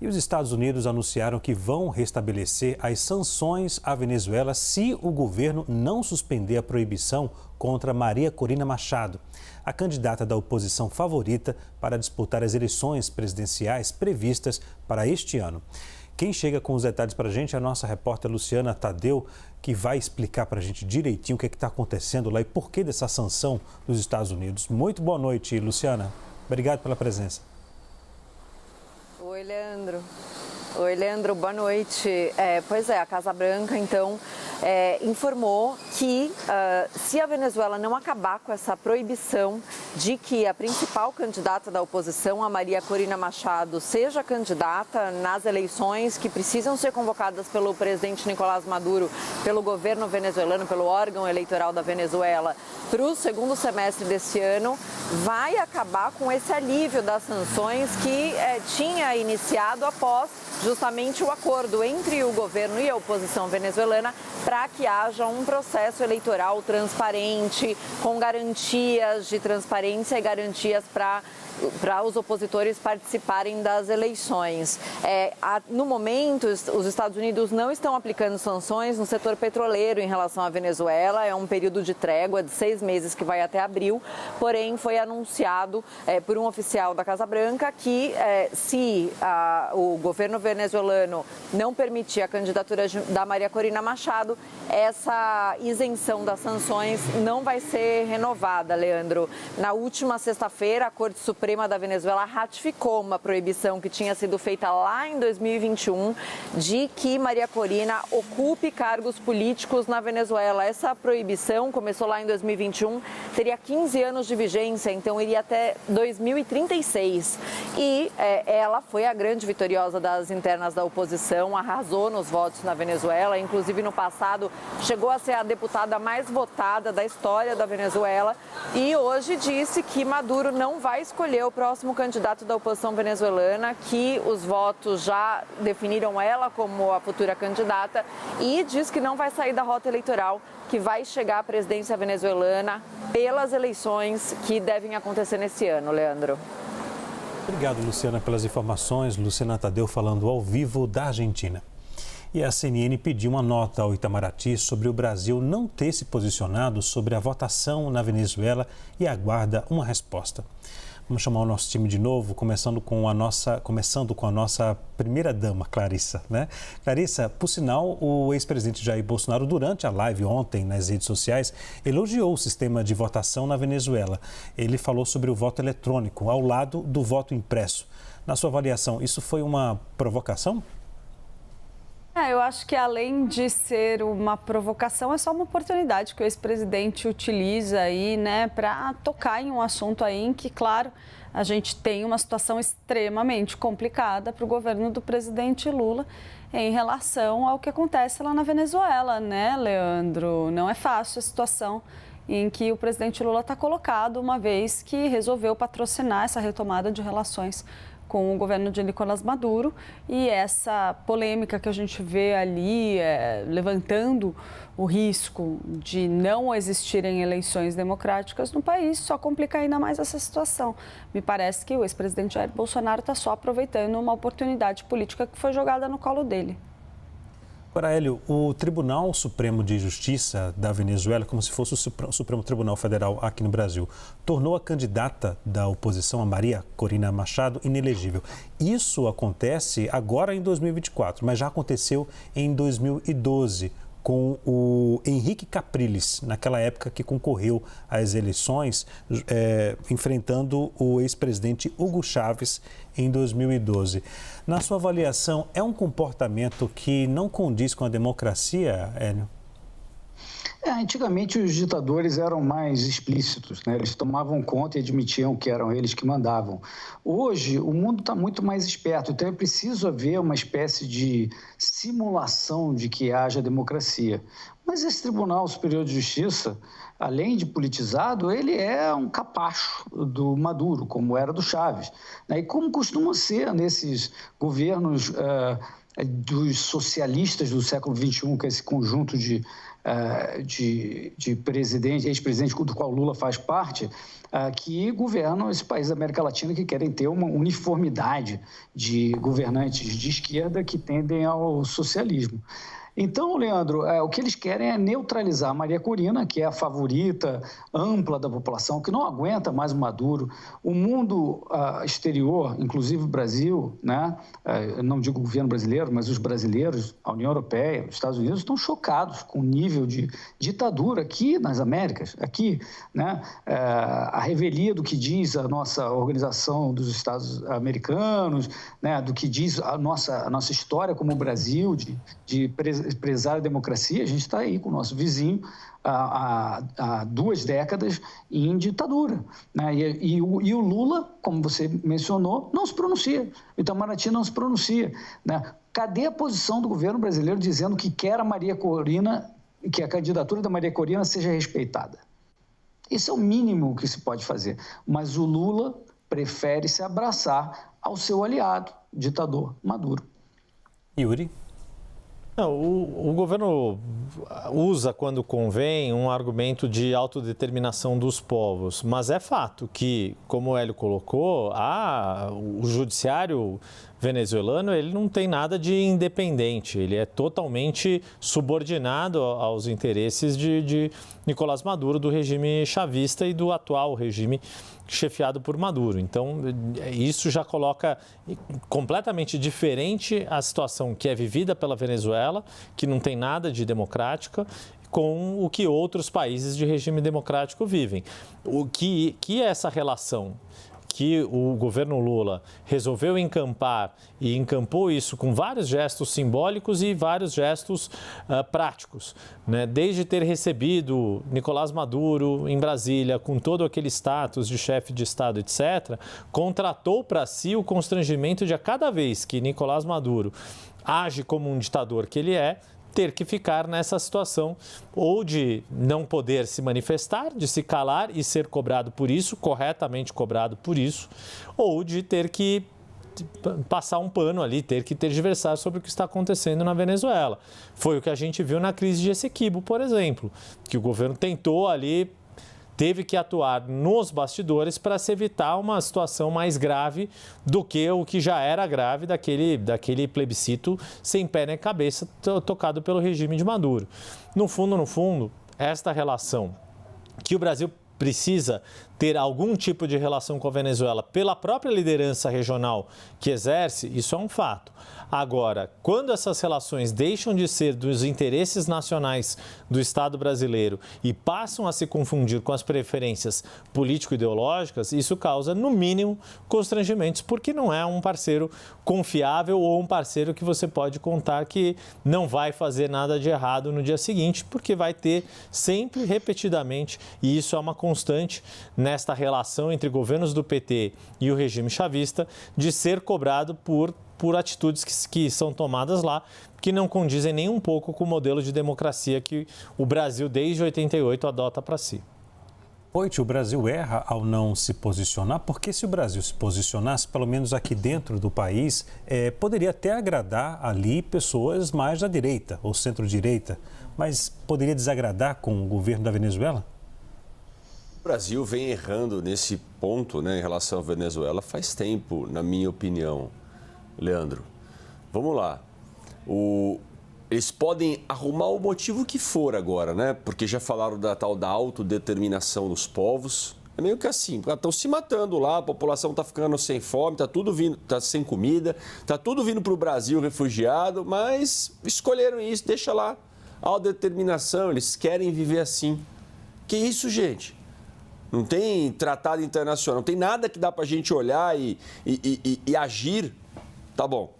E os Estados Unidos anunciaram que vão restabelecer as sanções à Venezuela se o governo não suspender a proibição contra Maria Corina Machado, a candidata da oposição favorita para disputar as eleições presidenciais previstas para este ano. Quem chega com os detalhes para a gente é a nossa repórter Luciana Tadeu, que vai explicar para a gente direitinho o que está acontecendo lá e por que dessa sanção dos Estados Unidos. Muito boa noite, Luciana. Obrigado pela presença. Oi, Leandro. Oi, Leandro, boa noite. Pois é, a Casa Branca, então, informou que se a Venezuela não acabar com essa proibição de que a principal candidata da oposição, a Maria Corina Machado, seja candidata nas eleições que precisam ser convocadas pelo presidente Nicolás Maduro, pelo governo venezuelano, pelo órgão eleitoral da Venezuela, para o segundo semestre desse ano, vai acabar com esse alívio das sanções que tinha iniciado após justamente o acordo entre o governo e a oposição venezuelana para que haja um processo eleitoral transparente, com garantias de transparência e garantias para os opositores participarem das eleições. No momento, os Estados Unidos não estão aplicando sanções no setor petroleiro em relação à Venezuela. É um período de trégua de 6 meses que vai até abril, porém foi anunciado por um oficial da Casa Branca que se o governo venezuelano não permitir a candidatura da Maria Corina Machado, essa isenção das sanções não vai ser renovada, Leandro. Na última sexta-feira, a Corte Suprema da Venezuela ratificou uma proibição que tinha sido feita lá em 2021 de que Maria Corina ocupe cargos políticos na Venezuela. Essa proibição começou lá em 2021, teria 15 anos de vigência, então iria até 2036. E ela foi a grande vitoriosa das internas da oposição, arrasou nos votos na Venezuela, inclusive no passado chegou a ser a deputada mais votada da história da Venezuela e hoje disse que Maduro não vai escolher o próximo candidato da oposição venezuelana, que os votos já definiram ela como a futura candidata e diz que não vai sair da rota eleitoral, que vai chegar à presidência venezuelana pelas eleições que devem acontecer nesse ano, Leandro. Obrigado, Luciana, pelas informações. Luciana Tadeu falando ao vivo da Argentina. E a CNN pediu uma nota ao Itamaraty sobre o Brasil não ter se posicionado sobre a votação na Venezuela e aguarda uma resposta. Vamos chamar o nosso time de novo, começando com a nossa primeira-dama, Clarissa, né? Clarissa, por sinal, o ex-presidente Jair Bolsonaro, durante a live ontem nas redes sociais, elogiou o sistema de votação na Venezuela. Ele falou sobre o voto eletrônico, ao lado do voto impresso. Na sua avaliação, isso foi uma provocação? Eu acho que além de ser uma provocação, é só uma oportunidade que o ex-presidente utiliza aí, né, para tocar em um assunto aí em que, claro, a gente tem uma situação extremamente complicada para o governo do presidente Lula em relação ao que acontece lá na Venezuela, né, Leandro? Não é fácil a situação em que o presidente Lula está colocado, uma vez que resolveu patrocinar essa retomada de relações com o governo de Nicolás Maduro, e essa polêmica que a gente vê ali levantando o risco de não existirem eleições democráticas no país só complica ainda mais essa situação. Me parece que o ex-presidente Jair Bolsonaro está só aproveitando uma oportunidade política que foi jogada no colo dele. Agora, Hélio, o Tribunal Supremo de Justiça da Venezuela, como se fosse o Supremo Tribunal Federal aqui no Brasil, tornou a candidata da oposição, a Maria Corina Machado, inelegível. Isso acontece agora em 2024, mas já aconteceu em 2012, com o Henrique Capriles, naquela época que concorreu às eleições, enfrentando o ex-presidente Hugo Chávez em 2012. Na sua avaliação, é um comportamento que não condiz com a democracia, Hélio? Antigamente os ditadores eram mais explícitos, né? Eles tomavam conta e admitiam que eram eles que mandavam. Hoje o mundo está muito mais esperto, então é preciso haver uma espécie de simulação de que haja democracia. Mas esse Tribunal Superior de Justiça, além de politizado, ele é um capacho do Maduro, como era do Chávez, né? E como costuma ser nesses governos dos socialistas do século XXI, que é esse conjunto de ex-presidente do qual Lula faz parte, que governam esse país da América Latina, que querem ter uma uniformidade de governantes de esquerda que tendem ao socialismo. Então, Leandro, o que eles querem é neutralizar a Maria Corina, que é a favorita ampla da população, que não aguenta mais o Maduro. O mundo exterior, inclusive o Brasil, né? Não digo o governo brasileiro, mas os brasileiros, a União Europeia, os Estados Unidos, estão chocados com o nível de ditadura aqui nas Américas, aqui, né? A revelia do que diz a nossa Organização dos Estados Americanos, né? Do que diz a nossa história como o Brasil, de prezar a democracia. A gente está aí com o nosso vizinho há 2 décadas em ditadura, né? E o Lula, como você mencionou, não se pronuncia. O Itamaraty não se pronuncia, né? Cadê a posição do governo brasileiro dizendo que quer a Maria Corina, que a candidatura da Maria Corina seja respeitada? Isso é o mínimo que se pode fazer. Mas o Lula prefere se abraçar ao seu aliado, ditador Maduro. Yuri? Não, o governo usa, quando convém, um argumento de autodeterminação dos povos, mas é fato que, como o Hélio colocou, o judiciário venezuelano ele não tem nada de independente, ele é totalmente subordinado aos interesses de Nicolás Maduro, do regime chavista e do atual regime chefiado por Maduro. Então, isso já coloca completamente diferente a situação que é vivida pela Venezuela, que não tem nada de democrática, com o que outros países de regime democrático vivem. O que é essa relação que o governo Lula resolveu encampar e encampou isso com vários gestos simbólicos e vários gestos práticos, né? Desde ter recebido Nicolás Maduro em Brasília com todo aquele status de chefe de Estado, etc., contratou para si o constrangimento de a cada vez que Nicolás Maduro age como um ditador que ele é, ter que ficar nessa situação ou de não poder se manifestar, de se calar e ser cobrado por isso, corretamente cobrado por isso, ou de ter que passar um pano ali, ter que tergiversar sobre o que está acontecendo na Venezuela. Foi o que a gente viu na crise de Essequibo, por exemplo, que o governo tentou ali, teve que atuar nos bastidores para se evitar uma situação mais grave do que o que já era grave daquele plebiscito sem pé nem cabeça tocado pelo regime de Maduro. No fundo, esta relação que o Brasil precisa ter algum tipo de relação com a Venezuela pela própria liderança regional que exerce, isso é um fato. Agora, quando essas relações deixam de ser dos interesses nacionais do Estado brasileiro e passam a se confundir com as preferências político-ideológicas, isso causa, no mínimo, constrangimentos, porque não é um parceiro confiável ou um parceiro que você pode contar que não vai fazer nada de errado no dia seguinte, porque vai ter sempre, repetidamente, e isso é uma constante nesta relação entre governos do PT e o regime chavista, de ser cobrado por atitudes que são tomadas lá, que não condizem nem um pouco com o modelo de democracia que o Brasil, desde 88, adota para si. Poit, o Brasil erra ao não se posicionar, porque se o Brasil se posicionasse, pelo menos aqui dentro do país, poderia até agradar ali pessoas mais da direita ou centro-direita, mas poderia desagradar com o governo da Venezuela? O Brasil vem errando nesse ponto, né, em relação à Venezuela faz tempo, na minha opinião. Leandro, vamos lá. Eles podem arrumar o motivo que for agora, né? Porque já falaram da tal da autodeterminação dos povos. É meio que assim, estão se matando lá, a população está ficando sem fome, está tudo vindo, está sem comida, está tudo vindo para o Brasil refugiado, mas escolheram isso, deixa lá. Autodeterminação, eles querem viver assim. Que isso, gente? Não tem tratado internacional, não tem nada que dá para a gente olhar e agir. Tá bom.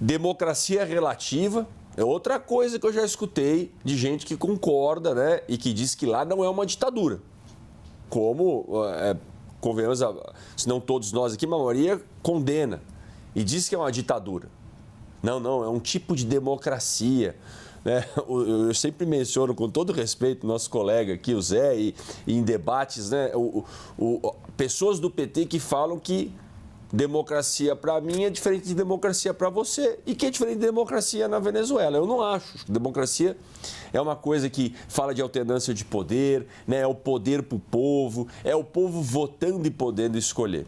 Democracia relativa é outra coisa que eu já escutei de gente que concorda, né? E que diz que lá não é uma ditadura. Como, convenhamos, se não todos nós aqui, a maioria condena e diz que é uma ditadura. Não, é um tipo de democracia. né? Eu sempre menciono, com todo respeito, nosso colega aqui, o Zé, e em debates, né? Pessoas do PT que falam que democracia para mim é diferente de democracia para você e que é diferente de democracia na Venezuela. Eu não acho. Democracia é uma coisa que fala de alternância de poder, né? É o poder para o povo, é o povo votando e podendo escolher.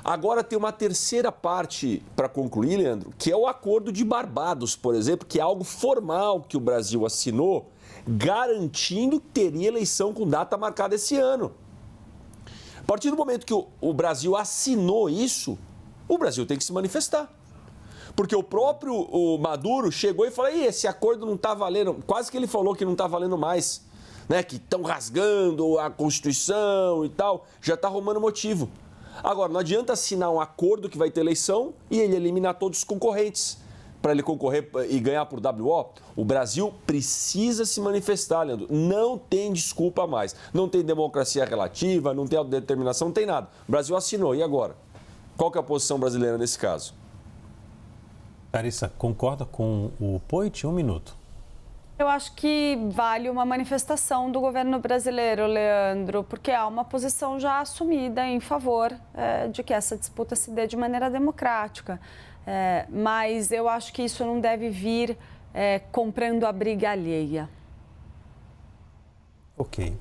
Agora tem uma terceira parte para concluir, Leandro, que é o Acordo de Barbados, por exemplo, que é algo formal que o Brasil assinou, garantindo que teria eleição com data marcada esse ano. A partir do momento que o Brasil assinou isso, o Brasil tem que se manifestar. Porque o próprio Maduro chegou e falou, esse acordo não está valendo, quase que ele falou que não está valendo mais, né? Que estão rasgando a Constituição e tal, já está arrumando motivo. Agora, não adianta assinar um acordo que vai ter eleição e ele eliminar todos os concorrentes para ele concorrer e ganhar por WO. O Brasil precisa se manifestar, Leandro. Não tem desculpa mais. Não tem democracia relativa, não tem autodeterminação, não tem nada. O Brasil assinou, e agora? Qual que é a posição brasileira nesse caso? Larissa, concorda com o Poit? 1 minuto. Eu acho que vale uma manifestação do governo brasileiro, Leandro, porque há uma posição já assumida em favor de que essa disputa se dê de maneira democrática. Mas eu acho que isso não deve vir comprando a briga alheia. Ok.